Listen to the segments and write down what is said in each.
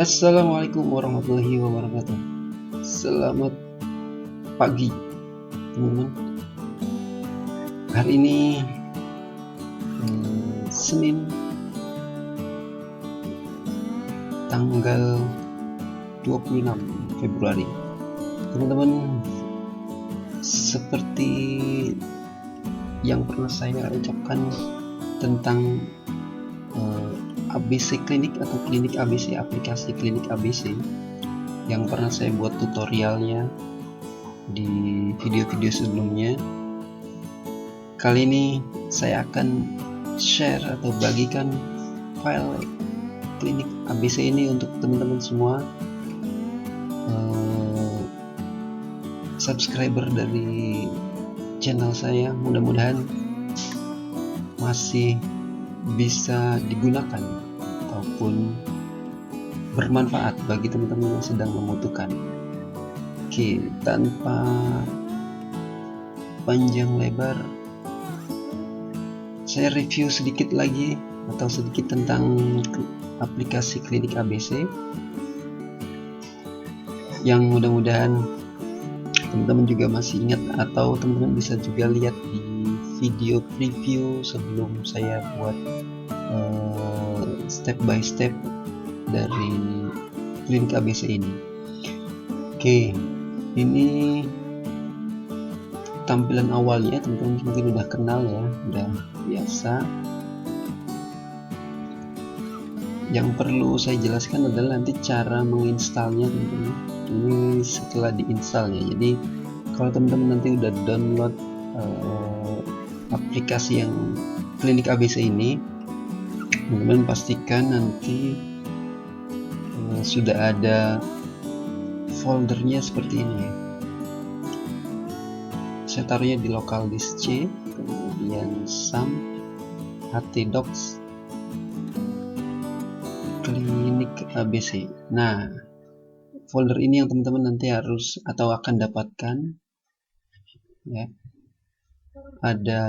Assalamualaikum warahmatullahi wabarakatuh. Selamat pagi, teman-teman. Hari ini Senin, tanggal 26 Februari. Teman-teman, seperti yang pernah saya ucapkan tentang ABC Klinik atau Klinik ABC, aplikasi Klinik ABC yang pernah saya buat tutorialnya di video-video sebelumnya. Kali ini saya akan share atau bagikan file Klinik ABC ini untuk teman-teman semua subscriber dari channel saya. Mudah-mudahan masih bisa digunakan ataupun bermanfaat bagi teman-teman yang sedang membutuhkan. Oke, tanpa panjang lebar, saya review sedikit lagi atau sedikit tentang aplikasi Klinik ABC yang mudah-mudahan teman-teman juga masih ingat, atau teman-teman bisa juga lihat di video preview sebelum saya buat step by step dari Klinik ABC ini. Oke, ini tampilan awalnya, teman-teman mungkin udah kenal ya, udah biasa. Yang perlu saya jelaskan adalah nanti cara menginstalnya, teman-teman. Ini setelah diinstal ya. Jadi kalau teman-teman nanti udah download aplikasi yang Klinik ABC ini, teman-teman pastikan nanti sudah ada foldernya seperti ini ya. Saya taruhnya di local disk C, kemudian SAM, htdocs, Klinik ABC. Nah, folder ini yang teman-teman nanti harus atau akan dapatkan ya. Ada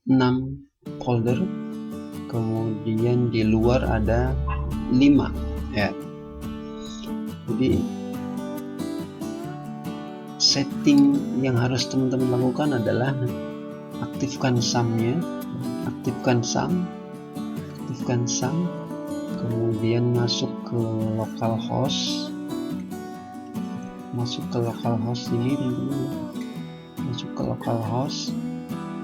6 folder, kemudian di luar ada 5 ya. Jadi setting yang harus teman-teman lakukan adalah aktifkan SAM-nya, aktifkan SAM, kemudian masuk ke localhost, ini teman-teman, masuk ke localhost,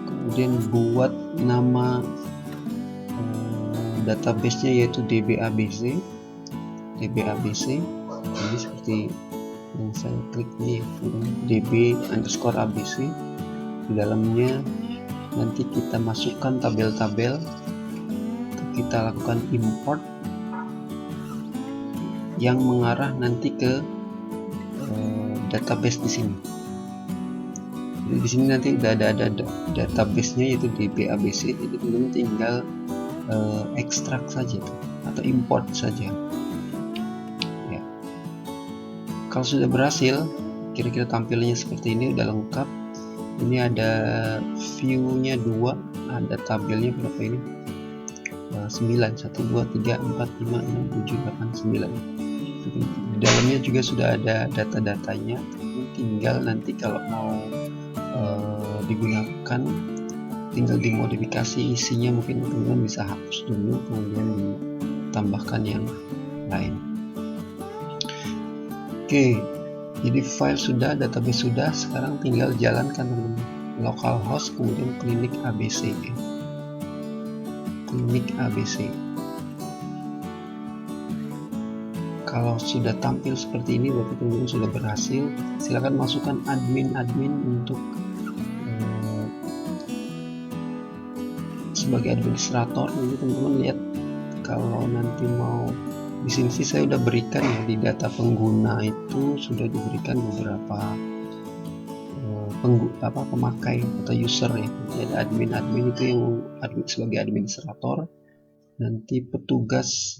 kemudian buat nama database-nya yaitu DBABC. Jadi seperti yang saya klik ini, DB_ABC. Di dalamnya nanti kita masukkan tabel-tabel, kita lakukan import yang mengarah nanti ke database di sini. Jadi di sini nanti udah ada database-nya yaitu DBABC. Jadi teman-teman tinggal ekstrak saja atau import saja. Ya. Kalau sudah berhasil, kira-kira tampilannya seperti ini, udah lengkap. Ini ada view-nya 2, ada tabelnya berapa ini? 9, 1, 2, 3, 4, 5, 6, 7, 8, 9. Di dalamnya juga sudah ada data-datanya. Tinggal nanti kalau mau digunakan, tinggal dimodifikasi isinya, mungkin teman-teman bisa hapus dulu kemudian ditambahkan yang lain. Oke, jadi file sudah, database sudah, sekarang tinggal jalankan teman-teman. Localhost kemudian Klinik ABC. Kalau sudah tampil seperti ini berarti teman-teman sudah berhasil. Silakan masukkan admin untuk sebagai administrator. Nanti teman-teman lihat kalau nanti mau di sini sih saya udah berikan ya, di data pengguna itu sudah diberikan beberapa pemakai atau user ya. Ada admin itu yang sebagai administrator, nanti petugas,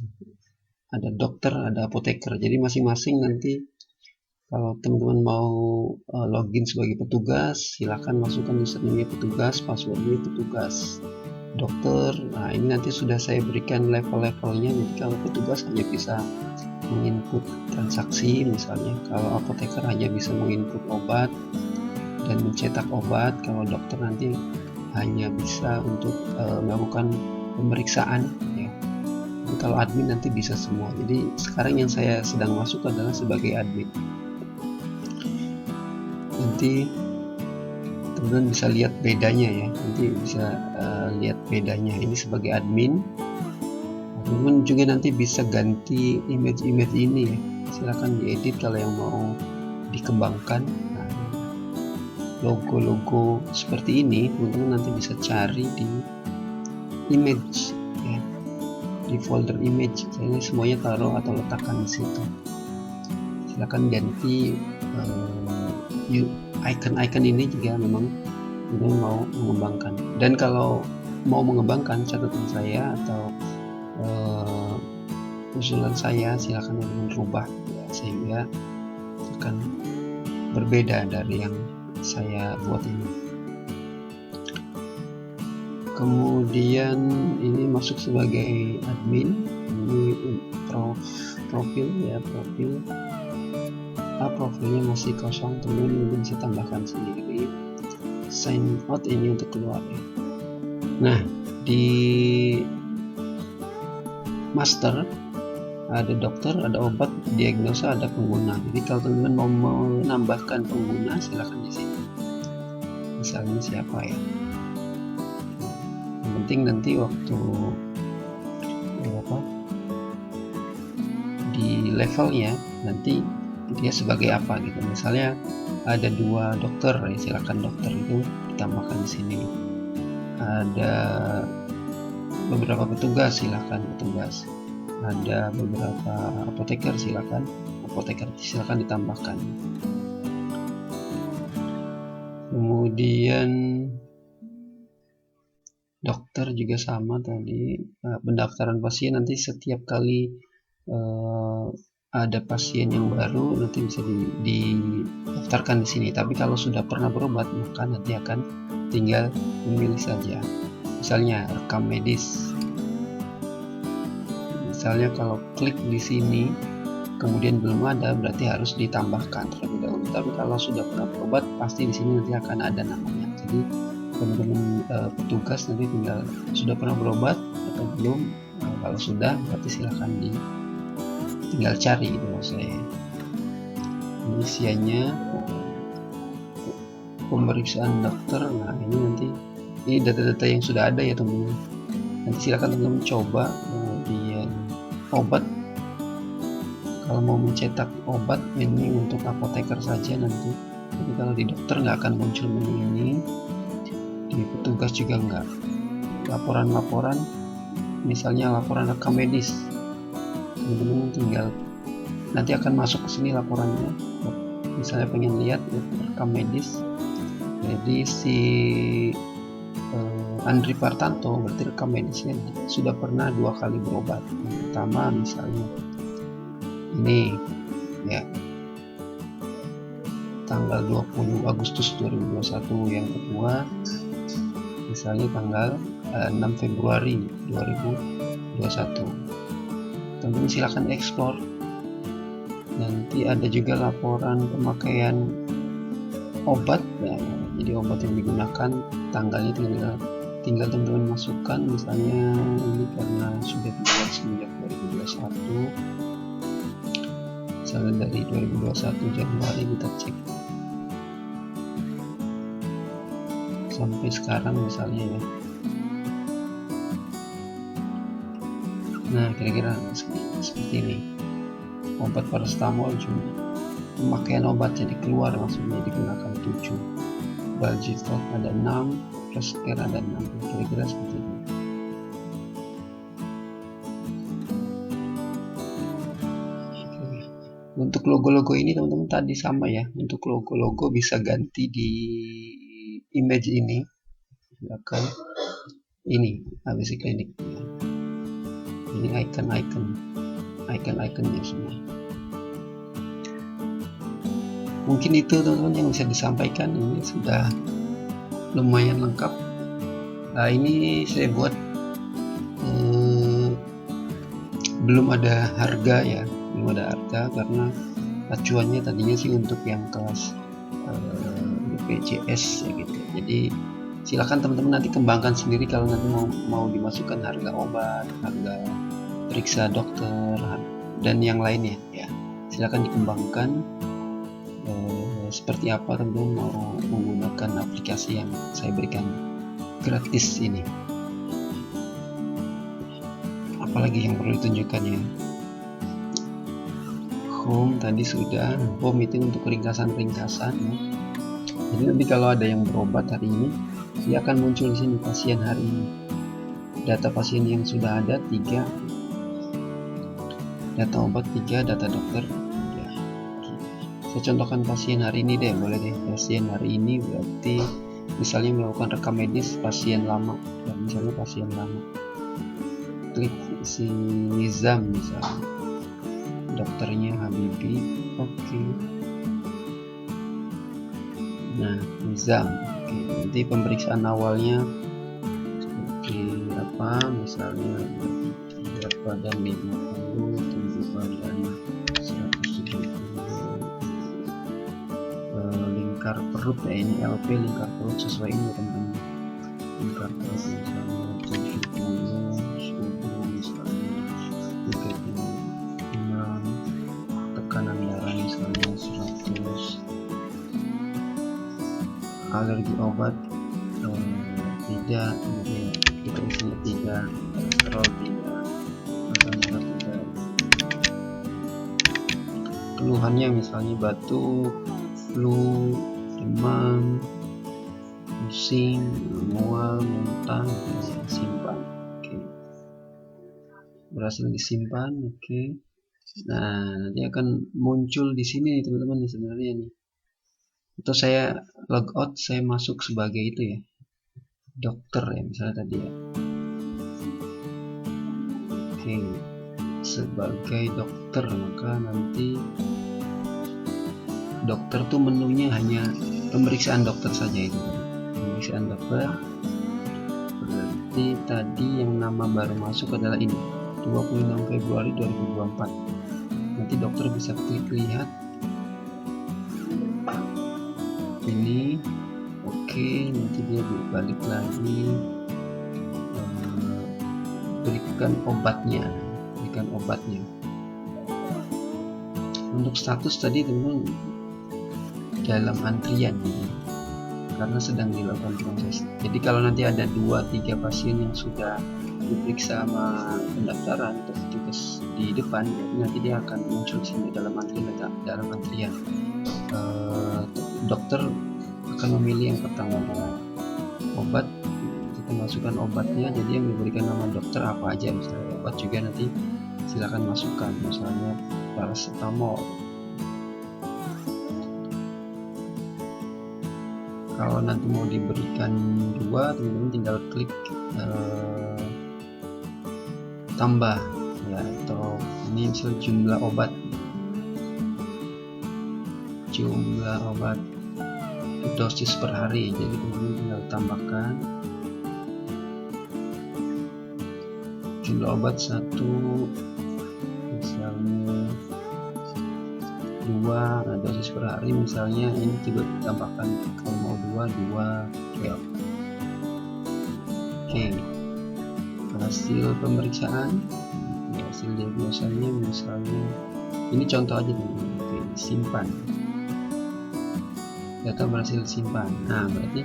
ada dokter, ada apoteker. Jadi masing-masing nanti kalau teman-teman mau login sebagai petugas, silakan masukkan username petugas, passwordnya petugas. dokter. Nah, ini nanti sudah saya berikan level-levelnya. Jadi kalau petugas hanya bisa menginput transaksi misalnya, kalau apoteker hanya bisa menginput obat dan mencetak obat, kalau dokter nanti hanya bisa untuk melakukan pemeriksaan ya. Jadi kalau admin nanti bisa semua. Jadi sekarang yang saya sedang masuk adalah sebagai admin. Nanti teman-teman bisa lihat bedanya ya, nanti bisa lihat bedanya. Ini sebagai admin. Teman-teman juga nanti bisa ganti image ini ya, silahkan diedit kalau yang mau dikembangkan. Nah, logo-logo seperti ini teman-teman nanti bisa cari di image ya, di folder image. Saya semuanya taruh atau letakkan di situ. Silahkan ganti icon-icon ini jika memang mau mengembangkan. Dan kalau mau mengembangkan catatan saya atau usulan saya, silakan merubah ya, sehingga akan berbeda dari yang saya buat ini. Kemudian ini masuk sebagai admin. Ini profil ya, profilnya masih kosong, teman-teman bisa tambahkan sendiri. Sign out ini untuk keluar ya. Nah, di master ada dokter, ada obat, diagnosa, ada pengguna. Jadi kalau teman-teman mau menambahkan pengguna, silahkan di sini. Misalnya siapa ya? Yang penting nanti waktu di levelnya nanti dia sebagai apa gitu. Misalnya ada 2 dokter ya, silakan dokter itu ditambahkan di sini. Ada beberapa petugas, silakan petugas. Ada beberapa apoteker, silakan ditambahkan. Kemudian dokter juga sama tadi. Pendaftaran pasien nanti setiap kali ada pasien yang baru nanti bisa didaftarkan di sini. Tapi kalau sudah pernah berobat, maka nanti akan tinggal memilih saja. Misalnya rekam medis. Misalnya kalau klik di sini kemudian belum ada, berarti harus ditambahkan terlebih dahulu. Tapi kalau sudah pernah berobat, pasti di sini nanti akan ada namanya. Jadi teman-teman petugas nanti tinggal sudah pernah berobat atau belum. Kalau sudah, berarti silahkan tinggal cari gitu maksudnya. Ini usianya, pemeriksaan dokter. Nah, ini data-data yang sudah ada ya teman-teman. Nanti silakan teman-teman coba. Kemudian obat, kalau mau mencetak obat ini untuk apoteker saja nanti. Jadi kalau di dokter nggak akan muncul menu ini, di petugas juga nggak. Laporan-laporan, misalnya laporan rekam medis, teman-teman tinggal nanti akan masuk ke sini laporannya. Misalnya pengen lihat rekam medis, jadi si Andri Partanto, berarti rekam medisnya sudah pernah 2 kali berobat. Yang pertama misalnya ini ya, tanggal 20 Agustus 2021. Yang kedua misalnya tanggal 6 Februari 2021. Teman-teman silakan explore. Nanti ada juga laporan pemakaian obat ya, jadi obat yang digunakan, tanggalnya tinggal teman-teman masukkan. Misalnya ini karena sudah dibuat sejak 2021, misalnya dari 2021 Januari kita cek sampai sekarang misalnya ya. Nah, kira-kira seperti ini. Obat paracetamol juga, pemakaian obat jadi keluar maksudnya digunakan 7, Balgitol ada 6, Prescare ada 6, kira-kira seperti ini. Untuk logo-logo ini teman-teman tadi sama ya. Untuk logo-logo bisa ganti di image ini, silakan ini ABC Clinic. Ini icon-iconnya semua. Mungkin itu teman-teman yang bisa disampaikan. Ini sudah lumayan lengkap. Ini saya buat belum ada harga ya, belum ada harga karena acuannya tadinya sih untuk yang kelas BPJS ya gitu. Jadi silakan teman-teman nanti kembangkan sendiri kalau nanti mau dimasukkan harga obat, harga periksa dokter dan yang lainnya ya. Silakan dikembangkan seperti apa teman-teman mau menggunakan aplikasi yang saya berikan gratis ini. Apalagi yang perlu ditunjukkan ya. Home tadi sudah, home itu untuk ringkasan-ringkasan ya. Jadi nanti kalau ada yang berobat hari ini, dia akan muncul di sini pasien hari ini. Data pasien yang sudah ada 3, data obat 3, data dokter. Ya. Saya contohkan pasien hari ini deh, boleh deh. Pasien hari ini berarti misalnya melakukan rekam medis pasien lama, ya, misalnya pasien lama. Klik si Nizam misalnya, dokternya Habibi. Oke. Nah, Nizam. Oke, nanti pemeriksaan awalnya seperti apa, misalnya berat badan 50, tinggi badan 170, lingkar perut ya, ini LP lingkar perut sesuai ini teman-teman. Lingkar perut misalnya 70, suhu misalnya 36, tekanan darah misalnya 100, alergi obat tidak, kita isinya tidak, kolesterol tidak, asam urat tidak, keluhannya misalnya batuk, flu, demam, pusing, mual, muntah, simpan. Oke. Berhasil disimpan. Oke. Nah, nanti akan muncul di sini teman-teman sebenarnya nih. Atau saya logout, saya masuk sebagai itu ya, dokter ya misalnya tadi ya. Oke, sebagai dokter, maka nanti dokter tuh menunya hanya pemeriksaan dokter saja itu. Pemeriksaan dokter berarti tadi yang nama baru masuk adalah ini 26 Februari 2024. Nanti dokter bisa klik lihat ini. Oke, nanti dia balik lagi, berikan obatnya. Untuk status tadi teman dalam antrian ya, karena sedang dilakukan proses. Jadi kalau nanti ada 2-3 pasien yang sudah diperiksa sama pendaftaran atau petugas di depan, nanti dia akan muncul di sini dalam antrian. Dokter akan memilih yang pertama obat, kita masukkan obatnya, jadi yang diberikan nama dokter apa aja, misalnya obat juga nanti silakan masukkan, misalnya paracetamol. Kalau nanti mau diberikan 2, teman-teman tinggal klik tambah ya, atau ini misalnya jumlah obat dosis per hari, jadi teman-teman tinggal tambahkan jumlah obat 1, misalnya 2 dosis per hari, misalnya ini juga ditambahkan kalau mau 2 ya. Oke, hasil pemeriksaan, hasil diagnosanya misalnya ini contoh aja teman-teman. Oke, simpan, data berhasil disimpan. Nah, berarti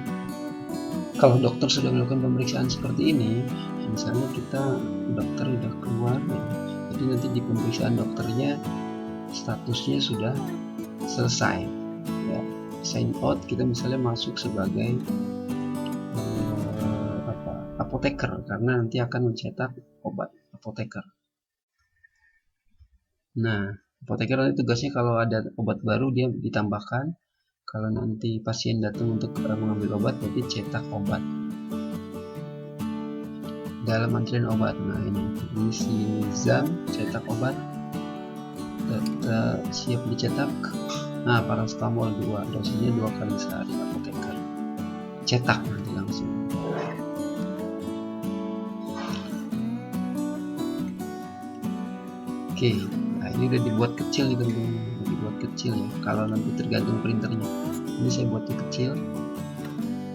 kalau dokter sudah melakukan pemeriksaan seperti ini, misalnya dokter udah keluar ya, jadi nanti di pemeriksaan dokternya statusnya sudah selesai ya, sign out, kita misalnya masuk sebagai apoteker, karena nanti akan mencetak obat, apoteker. Nah, apoteker nanti tugasnya kalau ada obat baru dia ditambahkan, kalau nanti pasien datang untuk mengambil obat berarti cetak obat dalam antrian obat. Nah, ini si Nizam cetak obat, data siap dicetak. Nah, paracetamol 2, dosisnya 2 kali sehari, apoteker cetak nanti langsung. Oke, nah ini udah dibuat kecil nih teman-teman, udah dibuat kecil ya. Kalau nanti tergantung printernya. Ini saya buatnya kecil,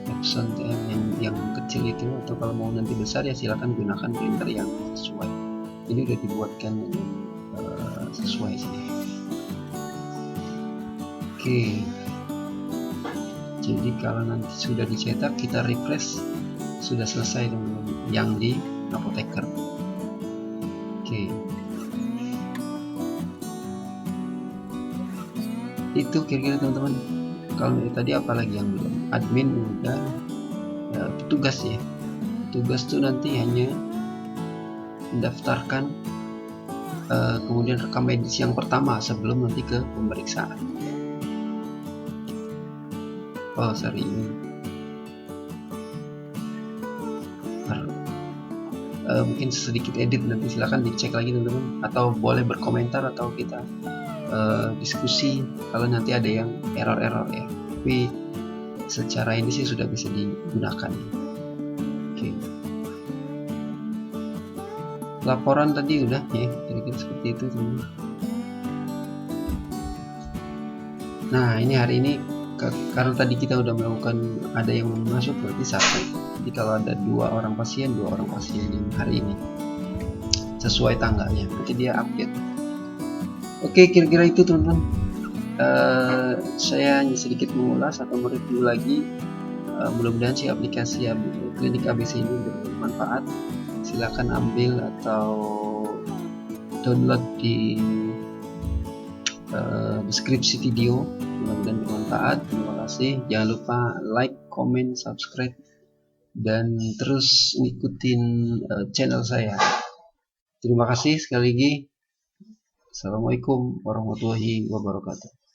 Epson yang kecil itu, atau kalau mau nanti besar ya silakan gunakan printer yang sesuai. Ini udah dibuatkan sesuai sih. Oke, jadi kalau nanti sudah dicetak kita refresh, sudah selesai teman-teman yang di Apotheker. Oke, itu kira-kira teman-teman. Kalau tadi apalagi yang belum, admin udah, petugas ya. Tugas tuh nanti hanya mendaftarkan kemudian rekam medis yang pertama sebelum nanti ke pemeriksaan. Oh sorry, ini mungkin sedikit edit, nanti silahkan dicek lagi teman-teman, atau boleh berkomentar atau kita diskusi kalau nanti ada yang error-error ya. Tapi secara ini sih sudah bisa digunakan. Oke, laporan tadi udah ya, kira-kira seperti itu teman-teman. Nah ini hari ini karena tadi kita udah melakukan, ada yang masuk berarti 1. Jadi kalau ada 2 orang pasien yang hari ini sesuai tanggalnya, nanti dia update. Oke, kira-kira itu teman-teman. Saya hanya sedikit mengulas atau mereview lagi. Mudah-mudahan si aplikasi Klinik ABC ini bermanfaat. Silakan ambil atau download di deskripsi video. Mudah-mudahan bermanfaat. Terima kasih. Jangan lupa like, comment, subscribe, dan terus ngikutin channel saya. Terima kasih sekali lagi. Assalamualaikum warahmatullahi wabarakatuh.